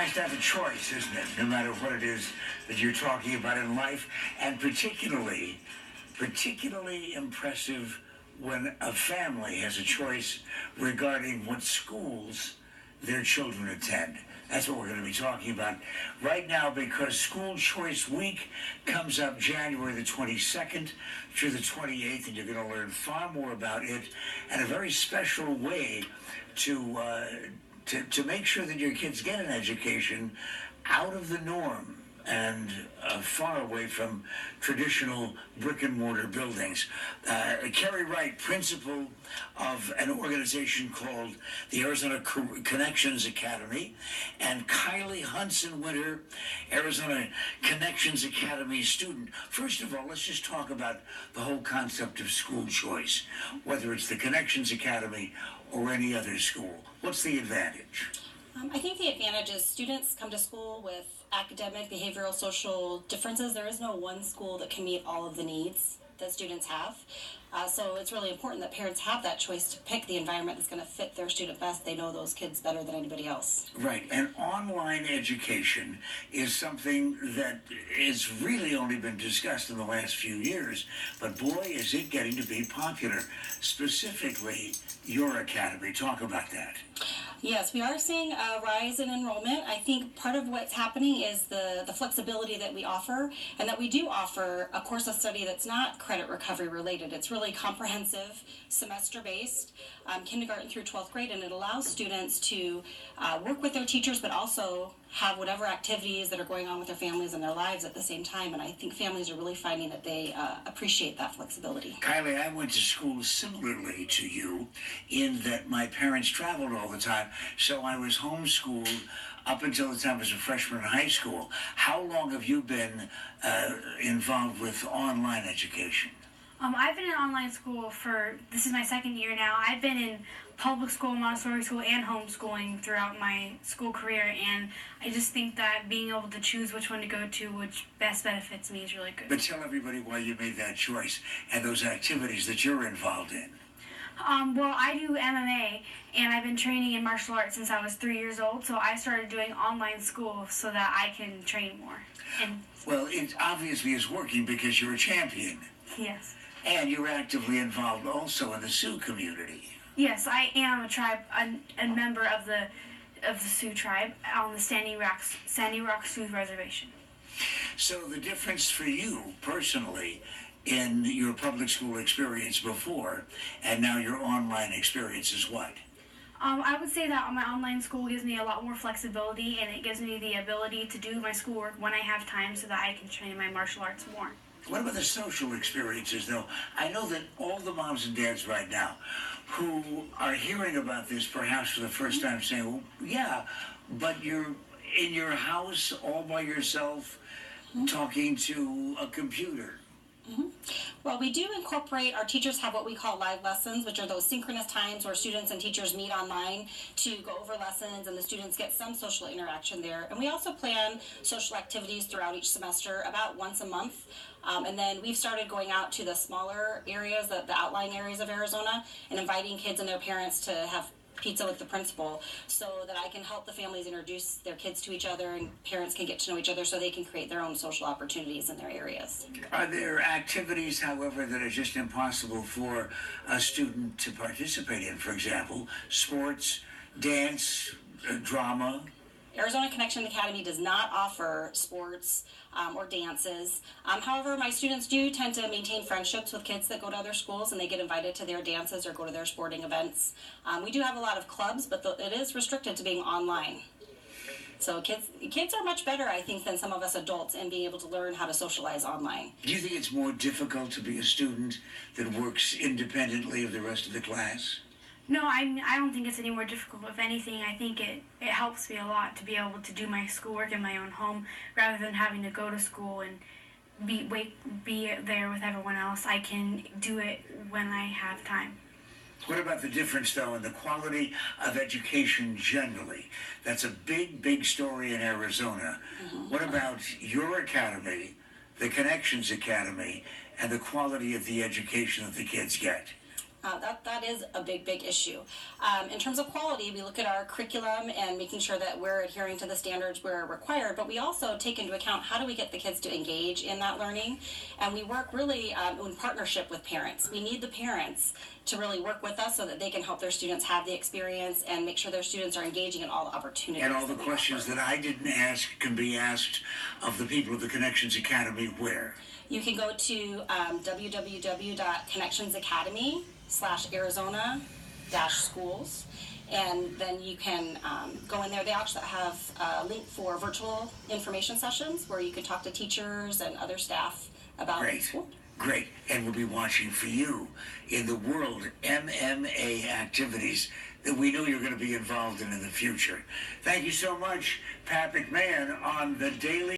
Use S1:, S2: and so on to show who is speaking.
S1: nice to have a choice, isn't it? No matter what it is that you're talking about in life, and particularly impressive when a family has a choice regarding what schools their children attend. That's what we're going to be talking about right now, because School Choice Week comes up January the 22nd through the 28th, and you're going to learn far more about it and a very special way to make sure that your kids get an education out of the norm and far away from traditional brick and mortar buildings. Carrie Wright, principal of an organization called the Arizona Connections Academy, and Kylie Hudson-Winter, Arizona Connections Academy student. First of all, let's just talk about the whole concept of school choice, whether it's the Connections Academy or any other school. What's the advantage?
S2: I think the advantage is students come to school with academic, behavioral, social differences. There is no one school that can meet all of the needs that students have. So it's really important that parents have that choice to pick the environment that's going to fit their student best. They know those kids better than anybody else.
S1: Right, and online education is something that has really only been discussed in the last few years, but boy, is it getting to be popular. Specifically, your academy. Talk about that.
S2: Yes, we are seeing a rise in enrollment. I think part of what's happening is the flexibility that we offer, and that we do offer a course of study that's not credit recovery related. It's really comprehensive, semester-based, kindergarten through 12th grade, and it allows students to work with their teachers, but also have whatever activities that are going on with their families and their lives at the same time. And I think families are really finding that they appreciate that flexibility.
S1: Kylie, I went to school similarly to you in that my parents traveled all the time, so I was homeschooled up until the time I was a freshman in high school. How long have you been involved with online education?
S3: I've been in online school this is my second year now. I've been in public school, Montessori school, and homeschooling throughout my school career, and I just think that being able to choose which one to go to, which best benefits me, is really good.
S1: But tell everybody why you made that choice and those activities that you're involved in.
S3: Well, I do MMA, and I've been training in martial arts since I was 3 years old, so I started doing online school so that I can train more.
S1: Well, it obviously is working because you're a champion.
S3: Yes.
S1: And you're actively involved also in the Sioux community.
S3: Yes, I am a member of the Sioux tribe on the Standing Rock Sioux Reservation.
S1: So the difference for you personally in your public school experience before and now your online experience is what?
S3: I would say that my online school gives me a lot more flexibility, and it gives me the ability to do my schoolwork when I have time so that I can train my martial arts more.
S1: What about the social experiences, though? I know that all the moms and dads right now who are hearing about this perhaps for the first time saying, well, yeah, but you're in your house all by yourself talking to a computer.
S2: Mm-hmm. Well, we do incorporate, our teachers have what we call live lessons, which are those synchronous times where students and teachers meet online to go over lessons, and the students get some social interaction there. And we also plan social activities throughout each semester, about once a month. And then we've started going out to the smaller areas, the outlying areas of Arizona, and inviting kids and their parents to have pizza with the principal so that I can help the families introduce their kids to each other, and parents can get to know each other so they can create their own social opportunities in their areas.
S1: Are there activities, however, that are just impossible for a student to participate in? For example, sports, dance, drama?
S2: Arizona Connection Academy does not offer sports or dances. However, my students do tend to maintain friendships with kids that go to other schools, and they get invited to their dances or go to their sporting events. We do have a lot of clubs, but it is restricted to being online. So kids are much better, I think, than some of us adults in being able to learn how to socialize online.
S1: Do you think it's more difficult to be a student that works independently of the rest of the class?
S3: No, I don't think it's any more difficult. If anything, I think it helps me a lot to be able to do my schoolwork in my own home rather than having to go to school and be there with everyone else. I can do it when I have time.
S1: What about the difference, though, in the quality of education generally? That's a big, big story in Arizona. Mm-hmm. What about your academy, the Connections Academy, and the quality of the education that the kids get?
S2: That is a big issue. In terms of quality, we look at our curriculum and making sure that we're adhering to the standards where required, but we also take into account how do we get the kids to engage in that learning, and we work really in partnership with parents. We need the parents to really work with us so that they can help their students have the experience and make sure their students are engaging in all the opportunities.
S1: And all the questions that I didn't ask can be asked of the people of the Connections Academy where?
S2: You can go to www.connectionsacademy/Arizona-schools, and then you can go in there. They actually have a link for virtual information sessions where you can talk to teachers and other staff about the school.
S1: Great. And we'll be watching for you in the World MMA activities that we know you're going to be involved in the future. Thank you so much, Pat McMahon, on the Daily.